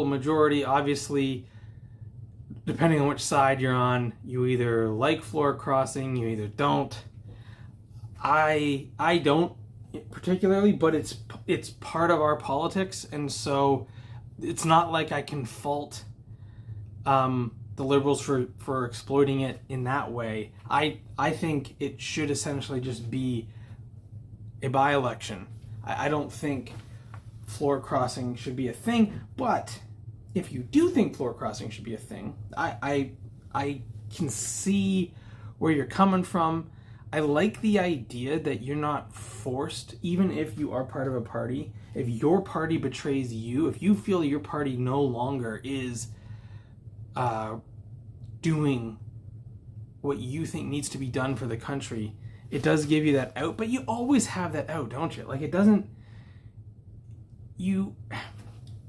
majority, obviously, depending on which side you're on, you either like floor crossing, you either don't. I don't particularly, but it's part of our politics, and so it's not like I can fault the liberals for exploiting it in that way. I think it should essentially just be a by-election. I don't think floor crossing should be a thing, but if you do think floor crossing should be a thing, I can see where you're coming from. I like the idea that you're not forced, even if you are part of a party. If your party betrays you, if you feel your party no longer is doing what you think needs to be done for the country, it does give you that out. But you always have that out, don't you? Like, it doesn't...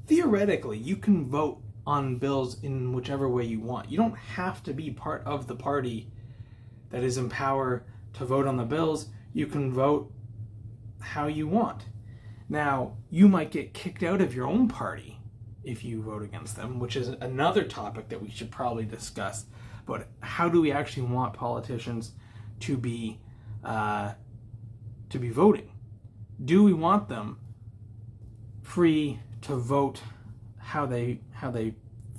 Theoretically, you can vote on bills in whichever way you want. You don't have to be part of the party that is in power to vote on the bills. You can vote how you want. Now, you might get kicked out of your own party if you vote against them, which is another topic that we should probably discuss. But how do we actually want politicians to be voting? Do we want them free to vote how they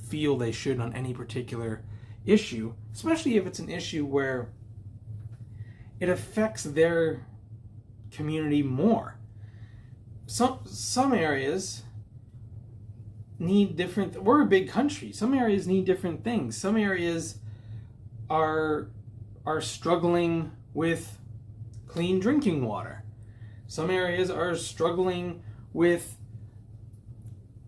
feel they should on any particular issue, especially if it's an issue where it affects their community more? Some areas need different... We're a big country. Some areas need different things. Some areas are struggling with clean drinking water. Some areas are struggling with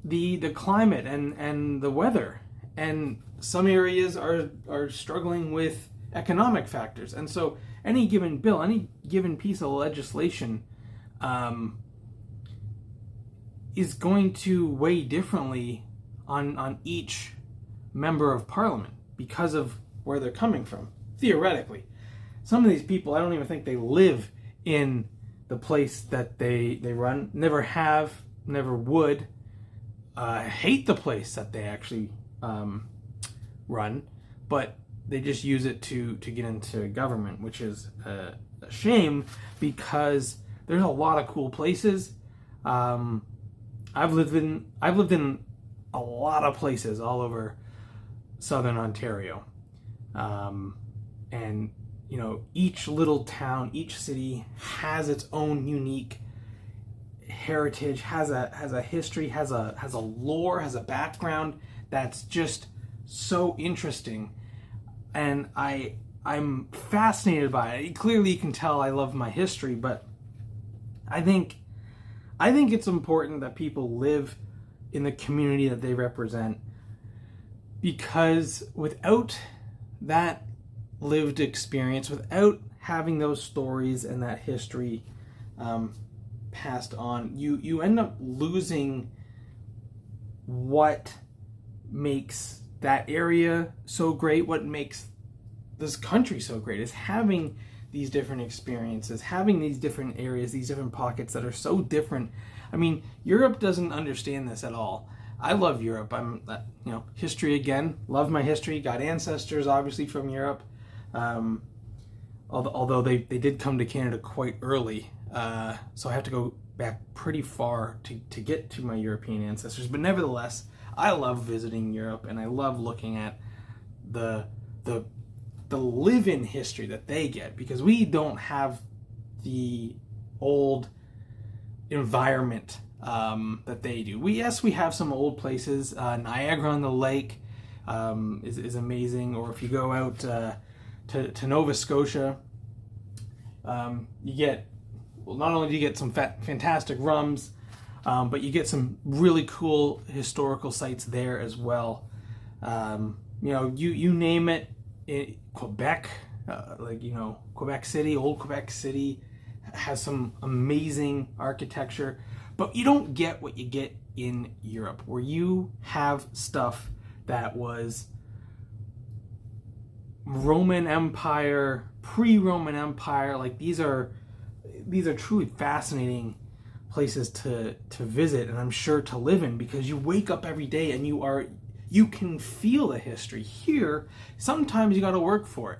the climate and the weather, and some areas are struggling with economic factors. And so any given bill, any given piece of legislation is going to weigh differently on each member of parliament because of where they're coming from. Theoretically, some of these people, I don't even think they live in the place that they run, never have, never would, hate the place that they actually run, but they just use it to get into government, which is a shame, because there's a lot of cool places. I've lived in a lot of places all over southern Ontario, and you know, each little town, each city has its own unique heritage, has a history, has a lore, has a background that's just so interesting, and I'm fascinated by it. Clearly, you can tell I love my history, but I think it's important that people live in the community that they represent, because without that lived experience, without having those stories and that history passed on, you end up losing what makes that area so great, what makes this country so great, is having these different experiences, having these different areas, these different pockets that are so different. I mean, Europe doesn't understand this at all. I love Europe. I'm, history again. Love my history. Got ancestors, obviously, from Europe. Although they did come to Canada quite early. So I have to go back pretty far to get to my European ancestors. But nevertheless, I love visiting Europe, and I love looking at the live-in history that they get, because we don't have the old environment that they do. We have some old places. Niagara on the Lake is amazing. Or if you go out to Nova Scotia, you get, well, not only do you get some fantastic rums, but you get some really cool historical sites there as well. You name it. Quebec, Quebec City, old Quebec City has some amazing architecture, but you don't get what you get in Europe, where you have stuff that was Roman Empire, pre-Roman Empire. Like, these are truly fascinating places to visit, and I'm sure to live in, because you wake up every day and you can feel the history. Here, sometimes you got to work for it.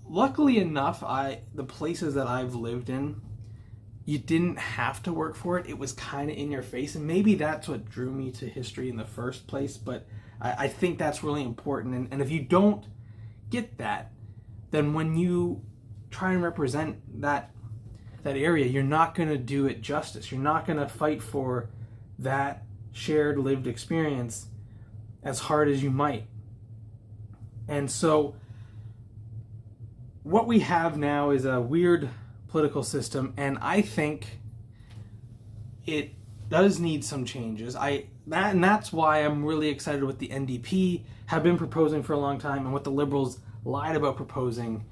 Luckily enough, the places that I've lived in, you didn't have to work for it. It was kind of in your face, and maybe that's what drew me to history in the first place. But I think that's really important, and if you don't get that, then when you try and represent that area, you're not going to do it justice. You're not going to fight for that shared lived experience as hard as you might. And so what we have now is a weird political system, and I think it does need some changes. That's why I'm really excited what the NDP have been proposing for a long time, and what the Liberals lied about proposing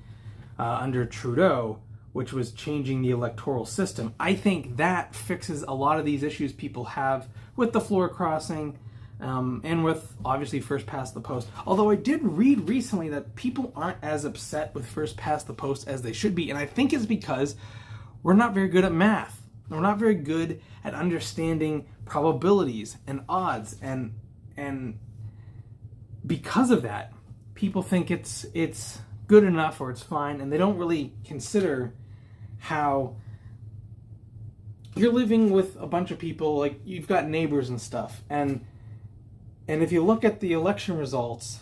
under Trudeau, which was changing the electoral system. I think that fixes a lot of these issues people have with the floor crossing, and with, obviously, first past the post. Although I did read recently that people aren't as upset with first past the post as they should be, and I think it's because we're not very good at math. We're not very good at understanding probabilities and odds, and because of that, people think it's good enough or it's fine, and they don't really consider how you're living with a bunch of people, like you've got neighbors and stuff, and if you look at the election results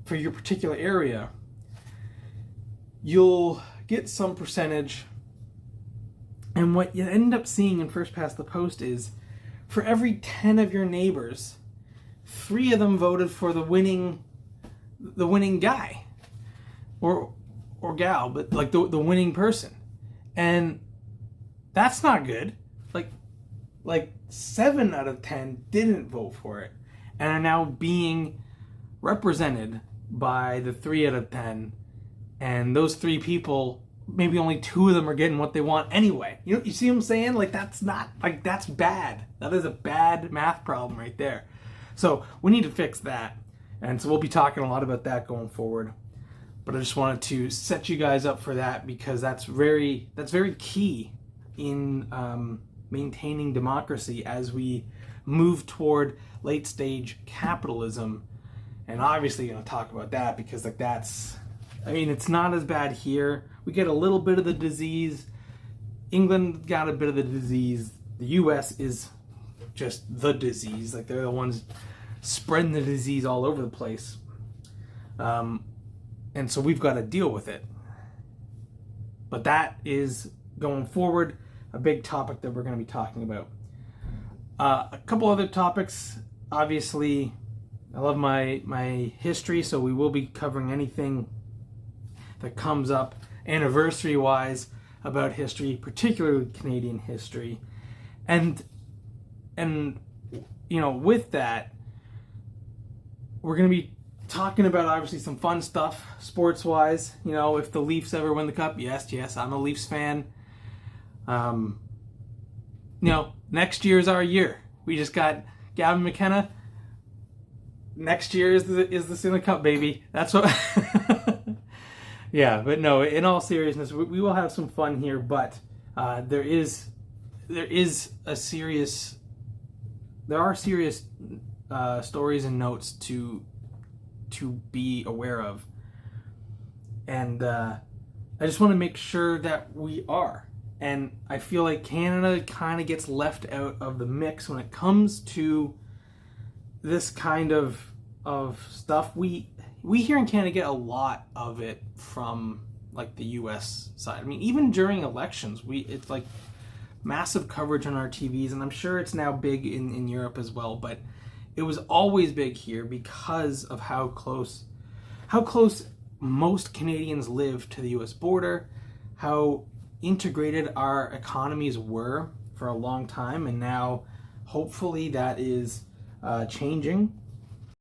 for your particular area, you'll get some percentage, and what you end up seeing in first past the post is, for every 10 of your neighbors, 3 of them voted for the winning guy or gal, but like the winning person. And that's not good. Like 7 out of 10 didn't vote for it and are now being represented by the 3 out of 10. And those 3 people, maybe only 2 of them are getting what they want anyway. You see what I'm saying? Like, that's bad. That is a bad math problem right there. So we need to fix that. And so we'll be talking a lot about that going forward. But I just wanted to set you guys up for that, because that's very key in maintaining democracy as we move toward late stage capitalism. And obviously going to talk about that, because it's not as bad here. We get a little bit of the disease. England got a bit of the disease. The US is just the disease. Like, they're the ones spreading the disease all over the place. And so we've got to deal with it. But that is, going forward, a big topic that we're going to be talking about. A couple other topics. Obviously, I love my history, so we will be covering anything that comes up anniversary-wise about history, particularly Canadian history. And with that, we're going to be talking about, obviously, some fun stuff sports-wise. If the Leafs ever win the Cup, yes, I'm a Leafs fan. Next year is our year. We just got Gavin McKenna. Next year is the Stanley Cup, baby. That's what... Yeah, but no, in all seriousness, we will have some fun here, but there are serious stories and notes to be aware of, and I just want to make sure that we are. And I feel like Canada kind of gets left out of the mix when it comes to this kind of stuff. We here in Canada get a lot of it from, like, the US side. I mean, even during elections, it's like massive coverage on our TVs, and I'm sure it's now big in Europe as well, but it was always big here because of how close most Canadians live to the US border, how integrated our economies were for a long time, and now hopefully that is changing.